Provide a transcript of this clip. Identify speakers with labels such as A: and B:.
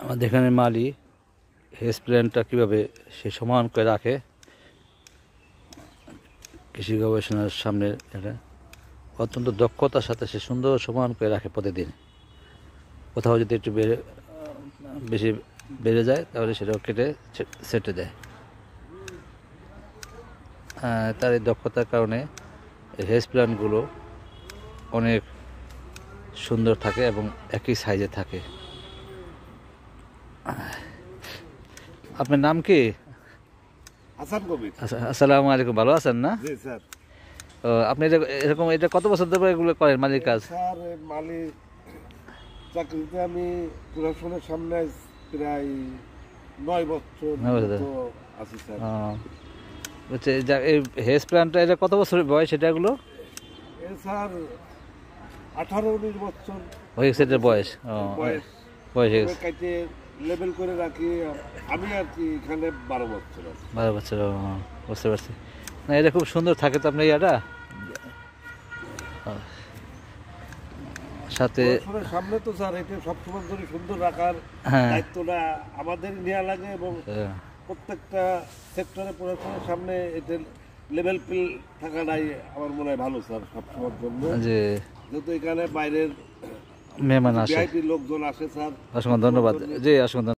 A: আমাদের এখানে মালি হেজ প্ল্যানটা কীভাবে সে সমান করে রাখে, কৃষি গবেষণার সামনে এটা অত্যন্ত দক্ষতার সাথে সে সুন্দর সমান করে রাখে প্রতিদিন। কোথাও যদি একটু বেশি বেড়ে যায় তাহলে সেটাও কেটে সেটে দেয়। তার এই দক্ষতার কারণে হেজ প্ল্যান্টগুলো অনেক সুন্দর থাকে এবং একই সাইজে থাকে। আপনার নাম কি?
B: হাসান কবির।
A: আসসালামু আলাইকুম, ভালো আছেন না?
B: জি স্যার।
A: আপনি এরকম এটা কত বছর ধরে এগুলো করেন মালির কাজ?
B: স্যার মালি চাকরিতে আমি প্রশাসনের সামনে প্রায় 9 বছর আছি স্যার।
A: হচ্ছে এই হেজ প্ল্যান্টটা এটা কত বছরের বয়স এটাগুলো?
B: স্যার 18-19 বছর
A: হয়ে গেছে এটার বয়স। বয়স হয়ে গেছে,
B: কাটে লেবেল করে রাখি আমি আর কি। এখানে 12 বছর আছে।
A: 12 বছর, বুঝতে পারছি। না এটা খুব সুন্দর থাকে তো আপনার ইয়াটা সাথে
B: সামনে তো স্যার এটা সবসময় ধরে সুন্দর রাখার দায়িত্বটা আমাদের নেওয়া লাগে এবং প্রত্যেকটা সেক্টরে প্রশাসনের সামনে এটা লেভেল ফিল থাকাটাই আমার মনে হয় ভালো স্যার সবসময়ের জন্য। যেহেতু এখানে বাইরের
A: মেহমান আসে,
B: ভিআইপি লোকজন আসে স্যার।
A: অসংখ্য ধন্যবাদ। জি অসংখ্য।